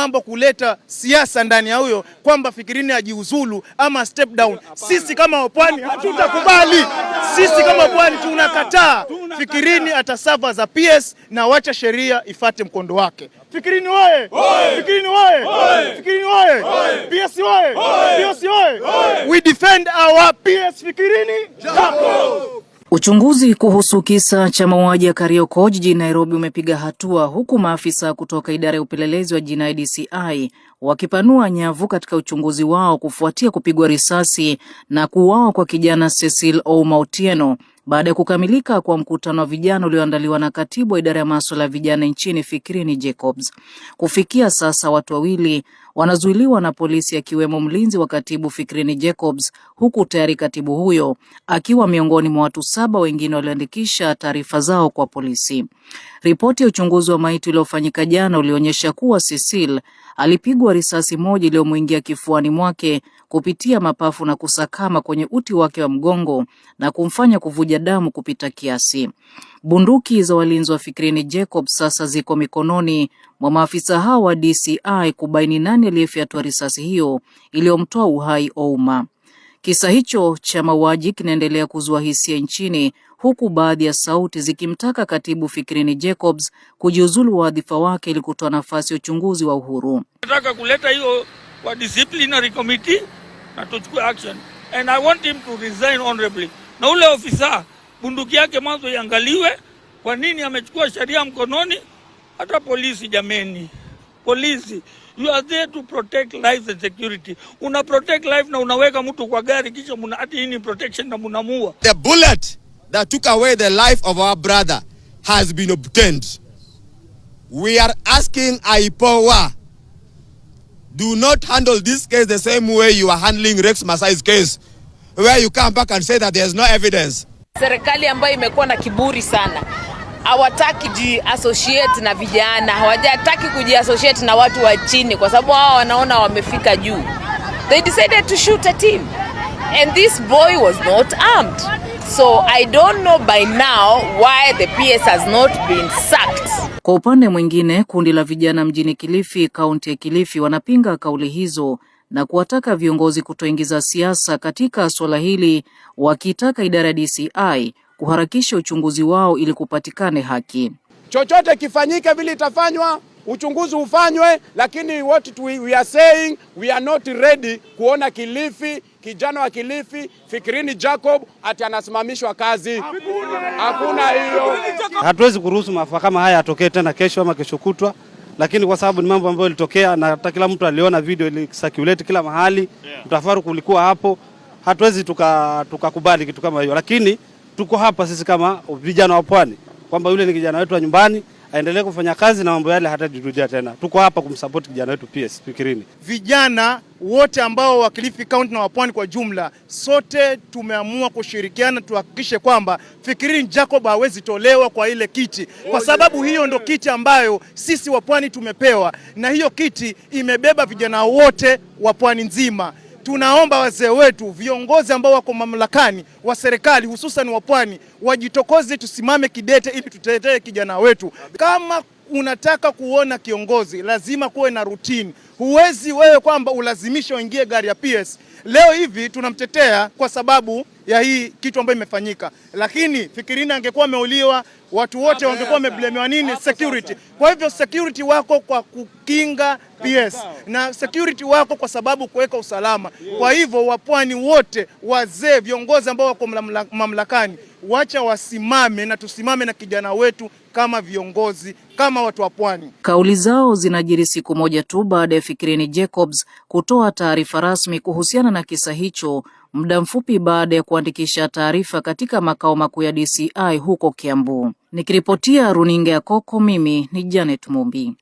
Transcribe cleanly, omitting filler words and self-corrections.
mambo kuleta siasa ndani ya huyo kwamba Fikirini ajiuzulu ama step down. Sisi kama wapwani hatutakubali. Sisi kama wapwani tunakataa. Fikirini atasava za PS na wacha sheria ifate mkondo wake. Fikirini wewe! Fikirini wewe! Fikirini wewe! PS wewe! PS wewe! We defend our PS Fikirini Jacob. Uchunguzi kuhusu kisa cha mauaji ya Kariokoo jijini Nairobi umepiga hatua, huku maafisa kutoka idara ya upelelezi wa jinai DCI wakipanua nyavu katika uchunguzi wao kufuatia kupigwa risasi na kuuawa kwa kijana Cecil Ouma Otieno baada ya kukamilika kwa mkutano wa vijana ulioandaliwa na katibu wa idara ya masuala ya vijana nchini Fikirini Jacobs. Kufikia sasa watu wawili wanazuiliwa na polisi akiwemo mlinzi wa katibu Fikirini Jacobs, huku tayari katibu huyo akiwa miongoni mwa watu 7 wengine walioandikisha taarifa zao kwa polisi. Ripoti ya uchunguzi wa maiti uliofanyika jana ulionyesha kuwa Cecil alipigwa risasi moja iliyomuingia kifuani mwake kupitia mapafu na kusakama kwenye uti wake wa mgongo na kumfanya kuvuja damu kupita kiasi. Bunduki za walinzi wa Fikirini Jacob sasa ziko mikononi mwa maafisa hawa wa DCI kubaini nani aliyefyatua risasi hiyo iliyomtoa uhai Ouma. Kisa hicho cha mauaji kinaendelea kuzua hisia nchini, huku baadhi ya sauti zikimtaka katibu Fikirini Jacobs kujiuzulu wadhifa wake ili kutoa nafasi ya uchunguzi wa uhuru. Nataka kuleta hiyo kwa disciplinary committee na tuchukue action, and I want him to resign honorably. Na ule ofisa bunduki yake mwanzo iangaliwe, kwa nini amechukua sheria mkononi. Hata polisi, jameni, polisi, you are there to protect life and security. Una protect life na unaweka mtu kwa gari kisha ati hii ni protection na mnamua. The bullet that took away the life of our brother has been obtained. We are asking IPOA, do not handle this case the same way you are handling Rex Masai's case, where you come back and say that there is no evidence. Serikali ambayo imekuwa na kiburi sana, hawataki ji-associate na vijana, hawajataki kuji-associate na watu wa chini kwa sababu hao wanaona wamefika juu. They decided to shoot at him, and this boy was not armed. So I don't know by now why the PS has not been sacked. Kwa upande mwingine, kundi la vijana mjini Kilifi, kaunti ya Kilifi, wanapinga kauli hizo na kuwataka viongozi kutoingiza siasa katika swala hili, wakitaka idara ya DCI kuharakisha uchunguzi wao ili kupatikane haki. Chochote kifanyike vile itafanywa, uchunguzi ufanywe, lakini what we are saying, we are not ready kuona Kilifi, kijana wa Kilifi Fikirini Jacob ati anasimamishwa kazi. Hakuna hiyo. Hatuwezi kuruhusu maafa kama haya yatokee tena kesho ama kesho kutwa, lakini kwa sababu ni mambo ambayo yalitokea na hata kila mtu aliona video ile circulate kila mahali, mtafaruku ulikuwa hapo, hatuwezi tukakubali kitu kama hiyo. Lakini tuko hapa sisi kama vijana wa Pwani kwamba yule ni kijana wetu wa nyumbani, aendelee kufanya kazi na mambo yale hatajirudia tena. Tuko hapa kumsupport kijana wetu PS Fikirini. Vijana wote ambao wa Kilifi County na wa Pwani kwa jumla, sote tumeamua kushirikiana tuhakikishe kwamba Fikirini Jacob hawezi tolewa kwa ile kiti, kwa sababu hiyo ndo kiti ambayo sisi wa Pwani tumepewa, na hiyo kiti imebeba vijana wote wa Pwani nzima. Tunaomba wazee wetu, viongozi ambao wako mamlakani wa serikali hususan wa Pwani, wajitokoze, tusimame kidete ili tutetee kijana wetu. Kama unataka kuona kiongozi, lazima kuwe na routine. Huwezi wewe kwamba ulazimisha waingie gari ya PS. Leo hivi tunamtetea kwa sababu ya hii kitu ambayo imefanyika, lakini Fikirini angekuwa ameuliwa, watu wote wangekuwa wameblemewa nini? Security. Kwa hivyo security wako kwa kukinga PS na security wako kwa sababu kuweka usalama. Kwa hivyo wapwani wote, wazee, viongozi ambao wako mamlakani, wacha wasimame na tusimame na kijana wetu kama viongozi, kama watu wa Pwani. Kauli zao zinajiri siku moja tu baada ya Fikirini Jacobs kutoa taarifa rasmi kuhusiana na kisa hicho, muda mfupi baada ya kuandikisha taarifa katika makao makuu ya DCI huko Kiambu. Nikiripotia runinga ya Coco, mimi ni Janet Mumbi.